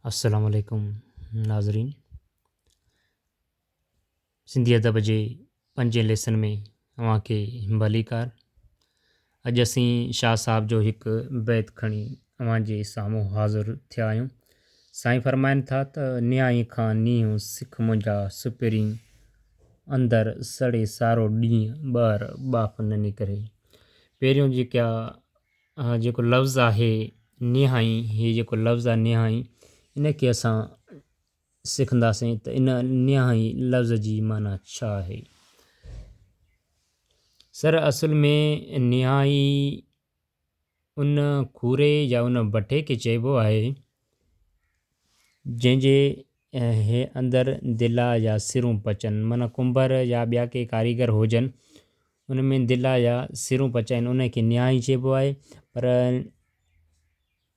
अस्सलाम वालेकुम नाज़रीन। सिंधी अदब जे पंजे लेसन में तव्हांखे भलीकार। अॼु असीं शाह साहब जो हिकु बैत खणी तव्हांजे साम्हूं हाज़िर थिया आहियूं। साईं फरमाइनि था त न्याय खां नींहुं सिख मुंहिंजा सुपिरीं, अंदरि सड़े सारो ॾींहुं ॿाहिरि बाप न निकिरे। पहिरियों जेको लफ़्ज़ु आहे निहाई, हीअ जेको लफ़्ज़ु आहे निहाई, इनखे असां सिखंदासीं त इन निहाई लफ़्ज़ जी माना छा आहे। सर असुल में निहाई उन खूरे या उन भट्टे खे चइबो आहे जंहिंजे हे अंदरि दिला या सिरूं पचनि। माना कुंभर या ॿिया के कारीगर हुजनि, उन में दिला या सिरूं पचाइनि, उनखे निहाई चइबो आहे। पर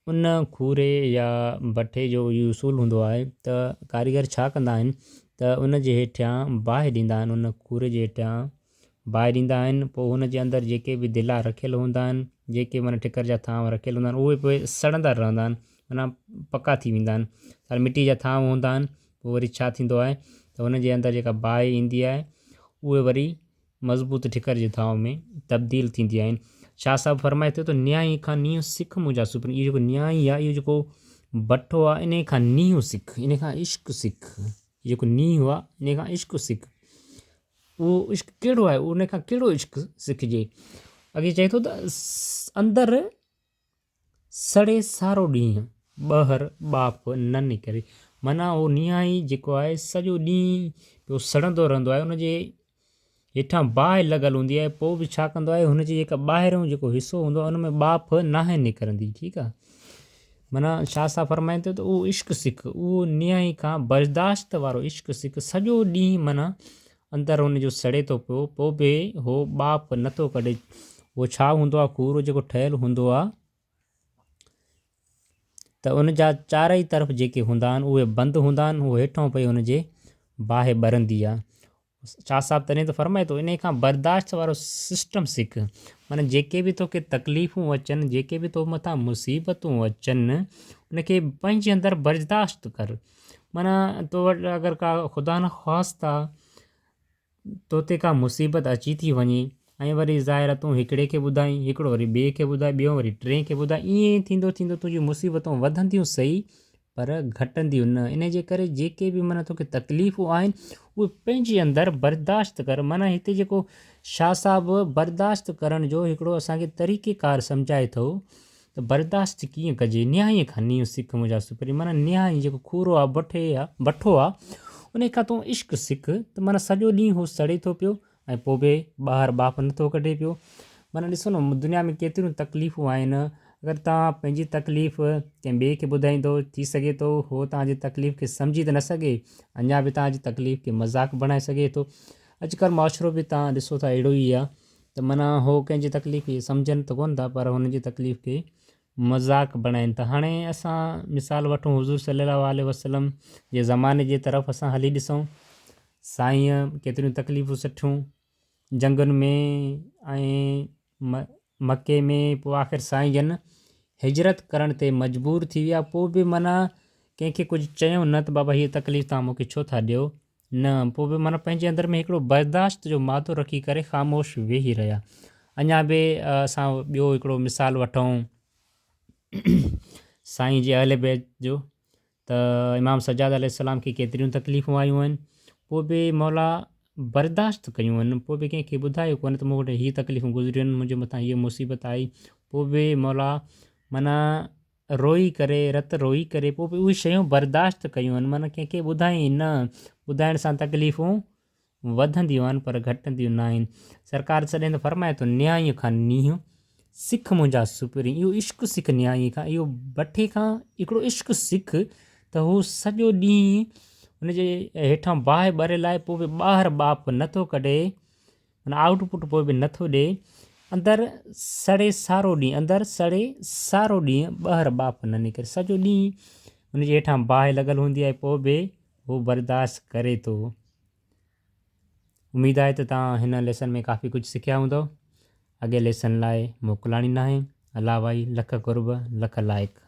उन खूरे या भट्टे जो इहो उसूल हूंदो आहे त कारीगर छा कंदा आहिनि त उन जे हेठियां बाहि ॾींदा आहिनि, उन खूरे जे हेठियां बाहि ॾींदा आहिनि। पोइ हुन जे अंदरि जेके बि दिला रखियल हूंदा आहिनि, जेके माना ठिकर जा थांव रखियल हूंदा आहिनि, उहे पोइ सड़ंदा रहंदा आहिनि, माना पका थी वेंदा आहिनि। पर मिटी जा थांव हूंदा आहिनि, पोइ वरी छा थींदो आहे त हुन जे अंदरि जेका बाहि ईंदी आहे उहे वरी मज़बूत ठिकर जे थांव में तब्दील थींदी आहिनि। शाह साहिबु फरमाए थो त न्याय खां नींहुं सिख मुंहिंजा सुपिरीं। इहो जेको न्याय आहे, इहो जेको भट्टो आहे, इन खां नींहुं सिख, इन खां इश्क सिख। जेको नींहुं आहे इन खां इश्क सिख। उहो इश्क कहिड़ो आहे, उन खां कहिड़ो इश्क सिखिजे। अॻे चए थो त अंदरि सड़े सारो ॾींहुं ॿाहिरि बाप न निकिरे। माना उहो निहाई जेको आहे सॼो ॾींहुं पियो सड़ंदो रहंदो आहे, उनजे हेठां बाहि लॻल हूंदी आहे। पोइ बि छा कंदो आहे, हुनजी जेका ॿाहिरियों जेको हिसो हूंदो आहे उन में बाफ नाहे निकिरंदी। ठीकु आहे। माना शाह साहब फरमाइनि थो त उहो इश्क सिख, उहो निहाई खां बर्दाश्त वारो इश्क सिख। सॼो ॾींहुं माना अंदरि हुनजो सड़े थो पियो, पोइ बि उहो बाप नथो कढे। उहो छा हूंदो आहे, खूरो जेको ठहियलु हूंदो आहे त उन जा चारई तरफ़ जेके हूंदा आहिनि उहे बंदि हूंदा आहिनि, उहो हेठों पई हुनजे बाहि ॿरंदी आहे। शाह साहब तॾहिं त फरमाए थो इन खां बर्दाश्त वारो सिस्टम सिख। माना जेके बि तोखे तकलीफ़ूं अचनि, जेके बि तो मथां मुसीबतूं अचनि, उनखे पंहिंजे अंदरि बर्दाश्त कर। माना तो वटि अगरि का ख़ुदा न ख़्वास्ता तो ते का मुसीबत अची थी वञे, ऐं वरी ज़ाहिर तूं हिकिड़े खे ॿुधाई, हिकिड़ो वरी ॿिए खे ॿुधाए, ॿियो वरी टे खे ॿुधाए, ईअं थींदो थींदो तुंहिंजियूं मुसीबतूं वधंदियूं सही पर घटंदियूं न। इन जे करे जेके बि माना तोखे तकलीफ़ूं आहिनि उहे पंहिंजे अंदरि बर्दाश्त कर। माना हिते जेको शाह साहिबु बर्दाश्त करण जो हिकिड़ो असांखे तरीक़ेकार सम्झाए थो त बर्दाश्त कीअं कजे। न्याय खां नींहुं सिख मुंहिंजा सुपिरीं। माना न्याय जेको खूरो आहे, भट्ठो आहे, उन खां तूं इश्क सिख। त माना सॼो ॾींहुं उहो सड़े थो पियो ऐं पोइ बि ॿाहिरि बाप नथो कढे पियो। माना ॾिसो न, दुनिया में केतिरियूं तकलीफ़ूं आहिनि। अगरि तव्हां पंहिंजी तकलीफ़ कंहिं ॿिए खे ॿुधाईंदो, थी सघे थो उहो तव्हांजी तकलीफ़ खे सम्झी त न सघे, अञा बि तव्हांजी तकलीफ़ खे मज़ाक़ बणाए सघे थो। अॼुकल्ह मुआशिरो बि तव्हां ॾिसो था अहिड़ो ई आहे त माना उहो कंहिंजी तकलीफ़ खे सम्झनि त कोन था, पर हुनजी तकलीफ़ खे मज़ाक़ बणाइनि था। हाणे असां मिसाल वठूं हुज़ूर सल्लल्लाहु अलैहि वसल्लम जे ज़माने जे तरफ़ असां हली ॾिसूं। साईं केतिरियूं तकलीफ़ूं सठियूं जंगुनि में ऐं मके में। पोइ आख़िर साईं जन हिजरत करण ते मजबूर थी विया। पोइ बि माना कंहिंखे कुझु चयूं न त बाबा हीअ तकलीफ़ तव्हां मूंखे छो था ॾियो, न। पोइ बि माना पंहिंजे अंदरि में हिकिड़ो बर्दाश्त जो मादो रखी करे ख़ामोश वेही रहिया। अञा बि असां ॿियो हिकिड़ो मिसाल वठूं साईं जे अहले बैत जो, त इमाम सजाद अलैहिस्सलाम खे केतिरियूं तकलीफ़ूं आयूं आहिनि, पोइ बि मौला बर्दाश्त कयूं आहिनि। पोइ बि कंहिंखे ॿुधायो कोन्हे त मूं वटि हीअ तकलीफ़ूं गुज़रियूं आहिनि, मुंहिंजे मथां हीअ मुसीबत आई। पोइ बि मौला माना रोई करे, रत रोई करे पोइ बि उहे शयूं बर्दाश्त कयूं आहिनि। माना कंहिंखे ॿुधाई न, ॿुधाइण सां तकलीफ़ूं वधंदियूं आहिनि पर घटंदियूं न आहिनि। सरकार सॾे त फरमाए थो न्याय खां नींहुं सिख मुंहिंजा सुपिरीं। इहो इश्क सिख न्याय खां, इहो भट्टे खां हिकिड़ो इश्क सिख त हू सॼो ॾींहुं हुनजे हेठां बाहि ॿरियल आहे, पोइ बि ॿाहिरि बाप नथो कढे, माना आउटपुट पोइ बि नथो ॾिए। अंदरि सड़े सारो ॾींहुं, अंदरि सड़े सारो ॾींहुं ॿाहिरि बाप न निकिरे। सॼो ॾींहुं हुनजे हेठां बाहि लॻल हूंदी आहे, पोइ बि हू बर्दाश्त करे थो। उमेदु आहे त तव्हां हिन लेसन में काफ़ी कुझु सिखिया हूंदव। अॻे लेसन लाइ मोकिलाणी नाहे। अला भाई लख कुर्ब लख लाइक।